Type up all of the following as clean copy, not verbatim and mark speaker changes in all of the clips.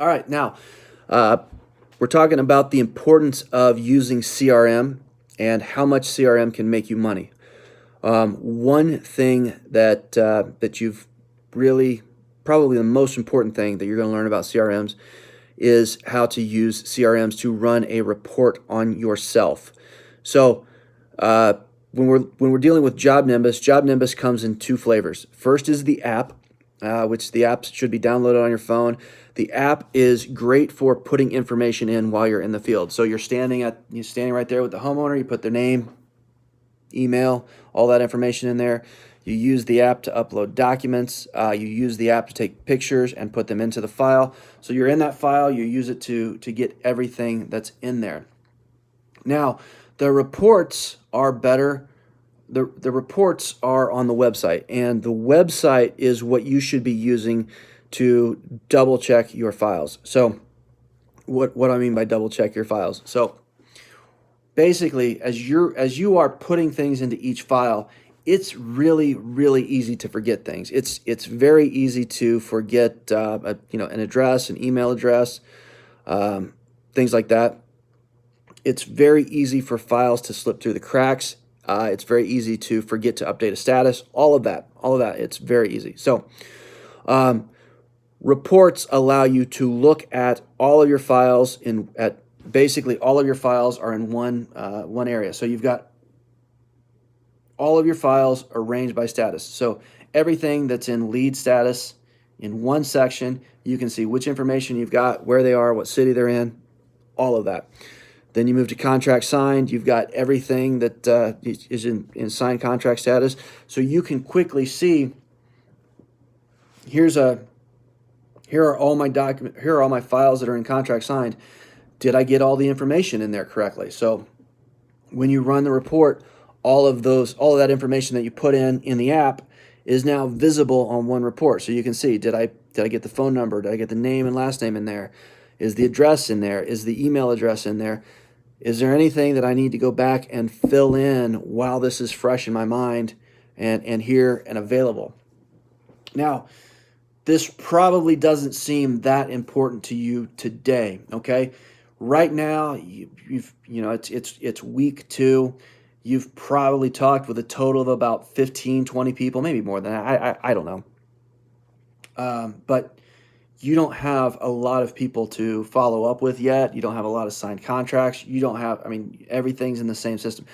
Speaker 1: All right, now uh, we're talking about the importance of using CRM and how much CRM can make you money. One thing that you've really, probably the most important thing that you're going to learn about CRMs is how to use CRMs to run a report on yourself. So uh, when we're dealing with Job Nimbus comes in two flavors. First is the app, which the app should be downloaded on your phone. The app is great for putting information in while you're in the field. So you're standing right there with the homeowner. You put their name, email, all that information in there. You use the app to upload documents. You use the app to take pictures and put them into the file. So you're in that file. You use it to get everything that's in there. Now, the reports are better. The reports are on the website, and the website is what you should be using to double check your files. So what do I mean by double check your files? So basically, as you are putting things into each file, it's really, really easy to forget things. It's very easy to forget an address, an email address, things like that. It's very easy for files to slip through the cracks. It's very easy to forget to update a status. All of that. It's very easy. So reports allow you to look at all of your files basically all of your files are in one area. So you've got all of your files arranged by status. So everything that's in lead status in one section, you can see which information you've got, where they are, what city they're in, all of that. Then you move to contract signed. You've got everything that is in signed contract status. So you can quickly see, here are all my files that are in contract signed. Did I get all the information in there correctly? So when you run the report, all of that information that you put in the app is now visible on one report. So you can see, did I get the phone number? Did I get the name and last name in there? Is the address in there? Is the email address in there? Is there anything that I need to go back and fill in while this is fresh in my mind and here and available? Now, this probably doesn't seem that important to you today, okay? Right now, it's week 2. You've probably talked with a total of about 15, 20 people, maybe more than that. I don't know. But you don't have a lot of people to follow up with yet. You don't have a lot of signed contracts. Everything's in the same system.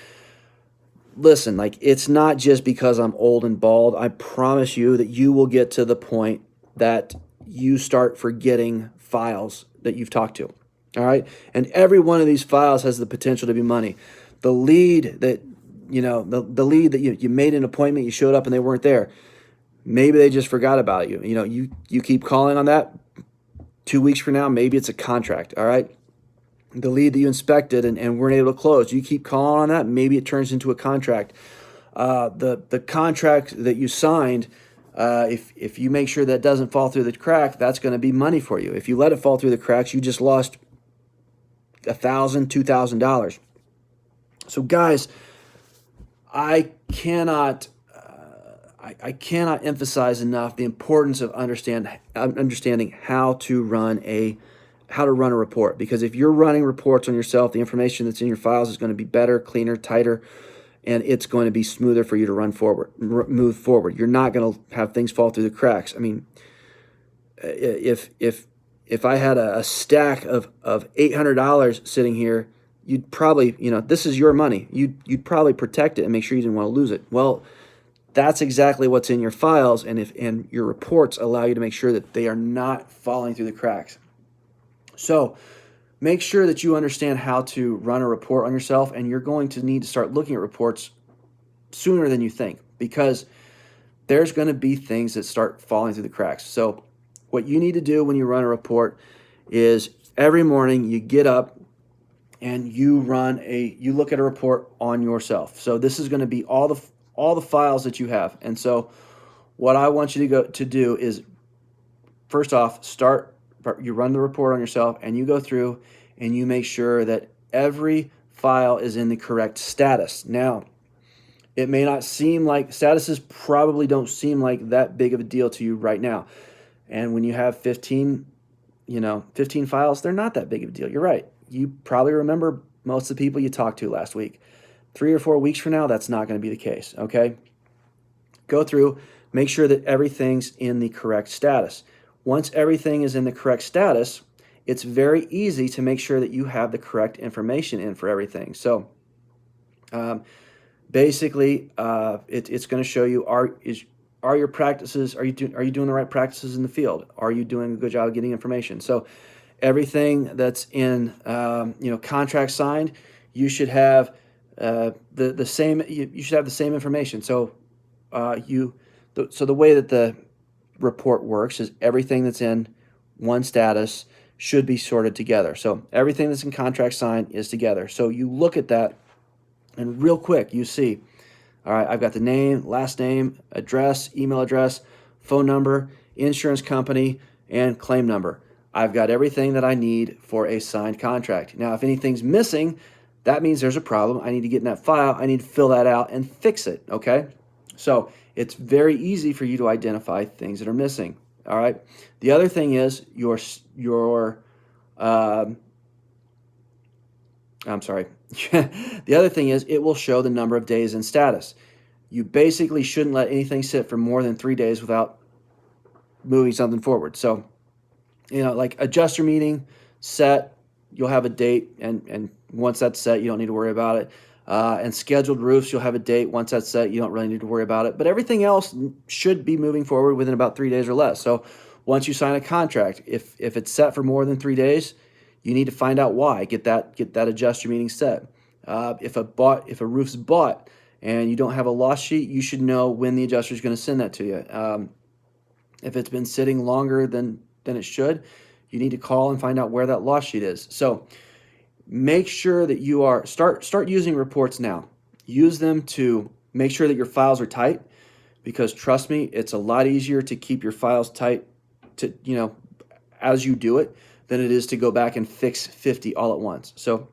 Speaker 1: Listen, it's not just because I'm old and bald. I promise you that you will get to the point that you start forgetting files that you've talked to. All right? And every one of these files has the potential to be money. The lead that, the lead that you made an appointment, you showed up and they weren't there. Maybe they just forgot about you. You keep calling on that. 2 weeks from now, maybe it's a contract, all right? The lead that you inspected and weren't able to close, you keep calling on that, maybe it turns into a contract. The contract that you signed, if you make sure that doesn't fall through the crack, that's going to be money for you. If you let it fall through the cracks, you just lost $1,000, $2,000. So guys, I cannot emphasize enough the importance of understanding how to run a report. Because if you're running reports on yourself, the information that's in your files is going to be better, cleaner, tighter, and it's going to be smoother for you to move forward. You're not going to have things fall through the cracks. I mean, if I had a stack of $800 sitting here, you'd probably, this is your money. You'd probably protect it and make sure you didn't want to lose it. Well, that's exactly what's in your files, and your reports allow you to make sure that they are not falling through the cracks. So make sure that you understand how to run a report on yourself, and you're going to need to start looking at reports sooner than you think, because there's going to be things that start falling through the cracks. So what you need to do when you run a report is every morning you get up and you look at a report on yourself. So this is going to be all the files that you have. And so what I want you to do is, first off, you run the report on yourself and you go through and you make sure that every file is in the correct status. Now, it may not seem like, statuses probably don't seem like that big of a deal to you right now. And when you have 15 15 files, they're not that big of a deal. You're right. You probably remember most of the people you talked to last week. 3 or 4 weeks from now, that's not going to be the case, okay? Go through, make sure that everything's in the correct status. Once everything is in the correct status, it's very easy to make sure that you have the correct information in for everything. So basically, it's going to show you are your practices, are you doing the right practices in the field? Are you doing a good job of getting information? So everything that's in contract signed, you should have the same. You should have the same information. So so the way that the report works is everything that's in one status should be sorted together. So everything that's in contract signed is together. So you look at that, and real quick you see, all right, I've got the name, last name, address, email address, phone number, insurance company, and claim number. I've got everything that I need for a signed contract. Now, if anything's missing, that means there's a problem. I need to get in that file. I need to fill that out and fix it, okay? So it's very easy for you to identify things that are missing, all right? The other thing is I'm sorry. The other thing is it will show the number of days in status. You basically shouldn't let anything sit for more than 3 days without moving something forward. So, like adjuster meeting set, you'll have a date, and once that's set, you don't need to worry about it. And scheduled roofs, you'll have a date. Once that's set, you don't really need to worry about it. But everything else should be moving forward within about 3 days or less. So once you sign a contract, if it's set for more than 3 days, you need to find out why. Get that adjuster meeting set. If a roof's bought and you don't have a loss sheet, you should know when the adjuster is going to send that to you. If it's been sitting longer than it should, you need to call and find out where that loss sheet is. So make sure that you start using reports now. Use them to make sure that your files are tight, because trust me, it's a lot easier to keep your files tight as you do it than it is to go back and fix 50 all at once. So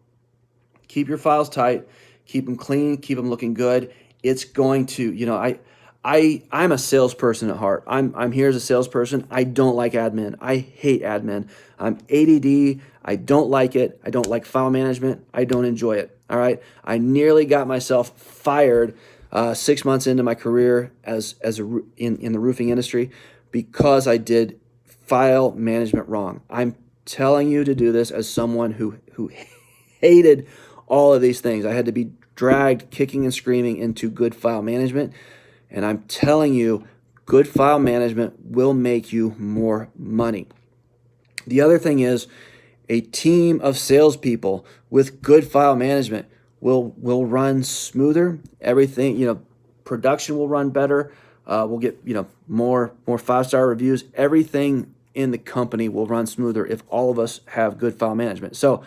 Speaker 1: keep your files tight, keep them clean, keep them looking good. It's going to, I'm a salesperson at heart. I'm here as a salesperson. I don't like admin. I hate admin. I'm ADD. I don't like it. I don't like file management. I don't enjoy it. All right. I nearly got myself fired 6 months into my career in the roofing industry because I did file management wrong. I'm telling you to do this as someone who hated all of these things. I had to be dragged kicking and screaming into good file management. And I'm telling you, good file management will make you more money. The other thing is, a team of salespeople with good file management will run smoother. Everything, production will run better. We'll get more 5-star reviews. Everything in the company will run smoother if all of us have good file management. So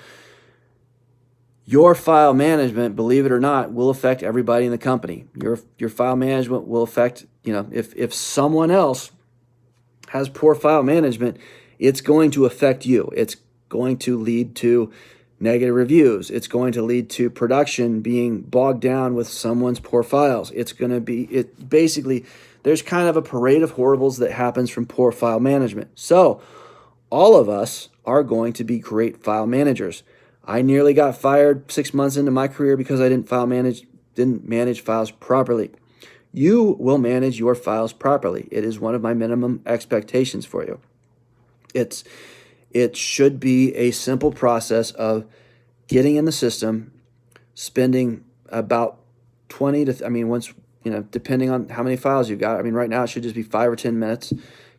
Speaker 1: your file management, believe it or not, will affect everybody in the company. Your file management will affect, if someone else has poor file management, it's going to affect you. It's going to lead to negative reviews. It's going to lead to production being bogged down with someone's poor files. Basically, there's kind of a parade of horribles that happens from poor file management. So all of us are going to be great file managers. I nearly got fired 6 months into my career because I didn't manage files properly. You will manage your files properly. It is one of my minimum expectations for you. It should be a simple process of getting in the system, spending about 20 to, once, depending on how many files you've got. Right now it should just be 5 or 10 minutes.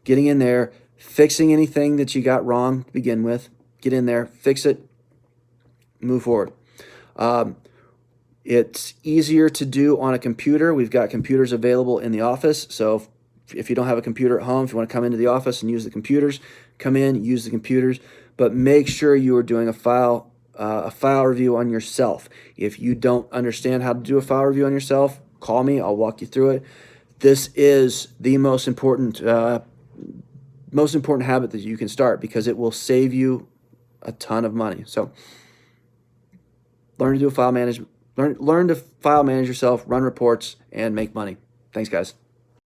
Speaker 1: Getting in there, fixing anything that you got wrong to begin with. Get in there, fix it, move forward. It's easier to do on a computer. We've got computers available in the office. So if you don't have a computer at home, if you want to come into the office and use the computers, come in, use the computers. But make sure you are doing a file review on yourself. If you don't understand how to do a file review on yourself, call me. I'll walk you through it. This is the most important habit that you can start, because it will save you a ton of money. So learn to do file management. Learn to file manage yourself, run reports, and make money. Thanks, guys.